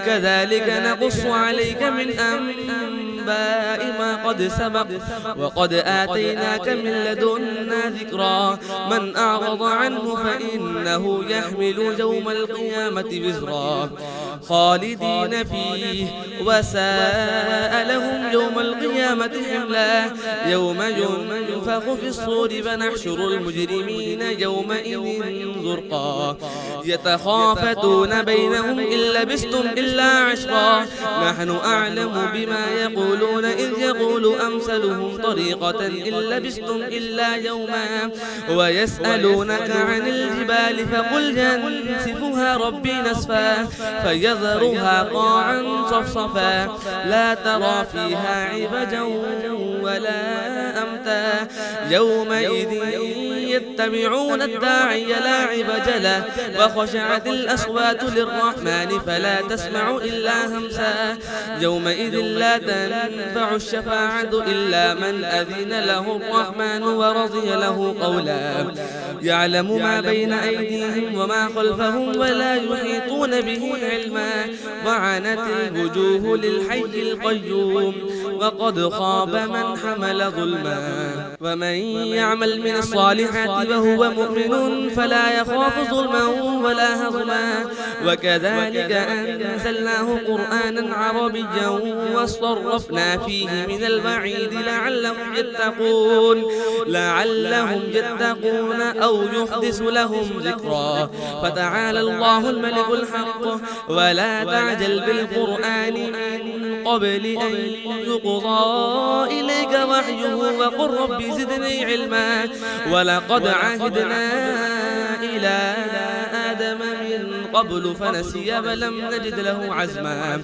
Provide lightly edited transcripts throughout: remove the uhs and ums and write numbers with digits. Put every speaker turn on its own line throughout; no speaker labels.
كذلك نقص عليك من أنباء ما قد سبق وقد آتيناك من لدنا ذكرا من أعرض عنه فإنه يحمل يوم القيامة وزرا خالدين فيه وساء لهم يوم القيامة حملا يوم ينفخ في الصور فنحشر المجرمين يومئذ زرقا يتخافتون بينهم إن لبستم إلا عشرا نحن أعلم بما يقولون إذ يقول أمثلهم طريقة إن لبستم إلا يوما ويسألونك عن الجبال فقل ينسفها ربي نسفا فيذرها قاعا صفصفا لا ترى فيها عوجا ولا أمتا يومئذ يتبعون الداعي لا عوج له وخشعت الأصوات للرحمن فلا تسمع إلا همسا يومئذ لا تنفع الشفاعة إلا من أذن له الرحمن ورضي له قولا يعلم ما بين أيديهم وما خلفهم ولا يحيطون به علما وعنت الوجوه للحي القيوم وقد خاب من حمل ظلما ومن يعمل من الصالحات وهو مؤمن فلا يخاف ظلما ولا هضما وكذلك أنزلناه قرآنا عربيا وصرفنا فيه من الوعيد لعلهم يتقون أو يحدث لهم ذكرا فتعالى الله الملك الحق ولا تعجل بالقرآن من قبل أن يقضى إليك وحيه وقل رب زدني علما ولقد عهدنا إلى آدم من قبل فنسي ولم نجد له عزما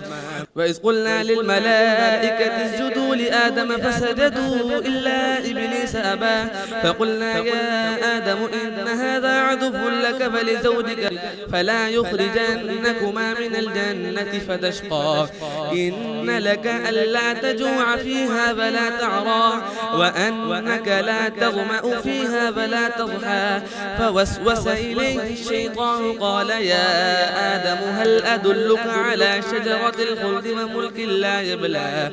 وإذ قلنا للملائكة اسجدوا لآدم فسجدوا إلا إبليس أبى فقلنا يا آدم إن هذا عدو لك فلزوجك فلا يخرجنكما من الجنة فتشقى إن لك ألا تجوع فيها ولا تعرى وأنك لا تظمأ فيها ولا تضحى فوسوس إليه الشيطان قال يا آدم هل أدلك على شجرة الخلد وملك لا يبلى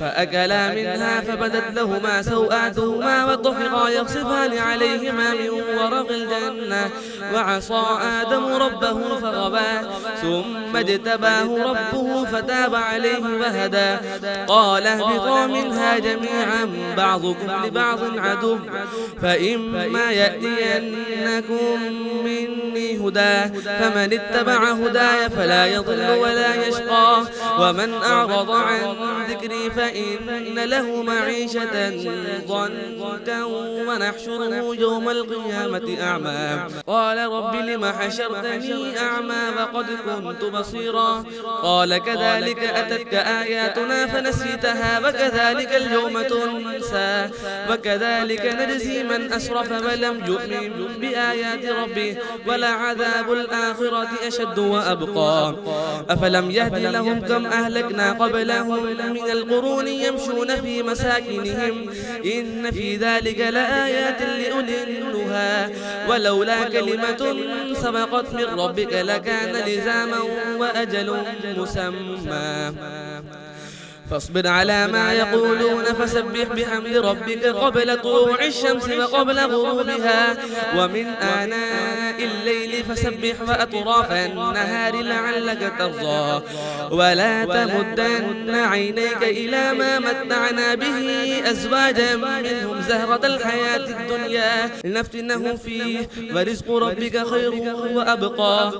فأكلا منها فبدت لهما سوآتهما وطفقا يخصفان عليهما من ورق الجنة وعصى آدم ربه فغوى ثم اجتباه ربه فتاب عليه وهدى قال اهبطا منها جميعا بعضكم لبعض عدو فإما يأتينكم مني هدى فمن اتبع هداي فلا يضل ولا يشقى ومن أعرض عن ذكري فإن له معيشة ضنكا ونحشره يوم القيامة أعمى قال رب لم حشرتني أعمى وقد كنت بصيرا قال كذلك أتتك آياتنا فنسيتها وكذلك اليوم تنسى وكذلك نجزي من أسرف ولم يؤمن بآيات ربه ولعذاب الآخرة أشد وأبقى أفلم يهد لهم كم أهلكنا قبلهم من القرون يمشون في مساكنهم إن في ذلك لآيات لأولي النهى ولولا كلمة سبقت من ربك لكان لزاما وأجل مسمى فاصبر على ما يقولون فسبح بحمد ربك قبل طلوع الشمس وقبل غروبها ومن آناء الليل فسبح وأطراف النهار لعلك ترضى ولا تمدن عينيك إلى ما متعنا به أزواجا منهم زهرة الحياة الدنيا لنفتنهم فيه ورزق ربك خير وأبقى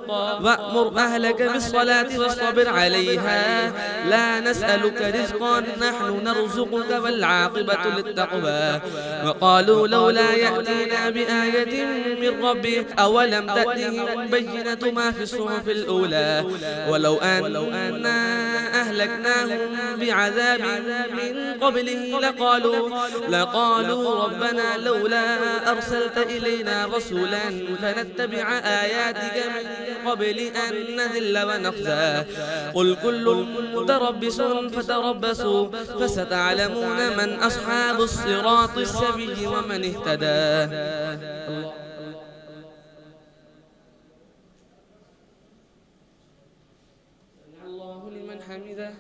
وأمر أهلك بالصلاة واصطبر عليها لا نسألك رزقا نحن نرزقك والعاقبة للتقوى وقالوا لولا يأتينا بآية من ربه أولم تأتهم بينة ما في الصحف الأولى ولو أنا أهلكناهم بعذاب من قبله لقالوا ربنا لولا أرسلت إلينا رسولا فنتبع آياتك من قبل أن نذل ونخزى قل كل متربص فتربصوا فستعلمون من أصحاب الصراط السوي ومن اهتدى. الله حمده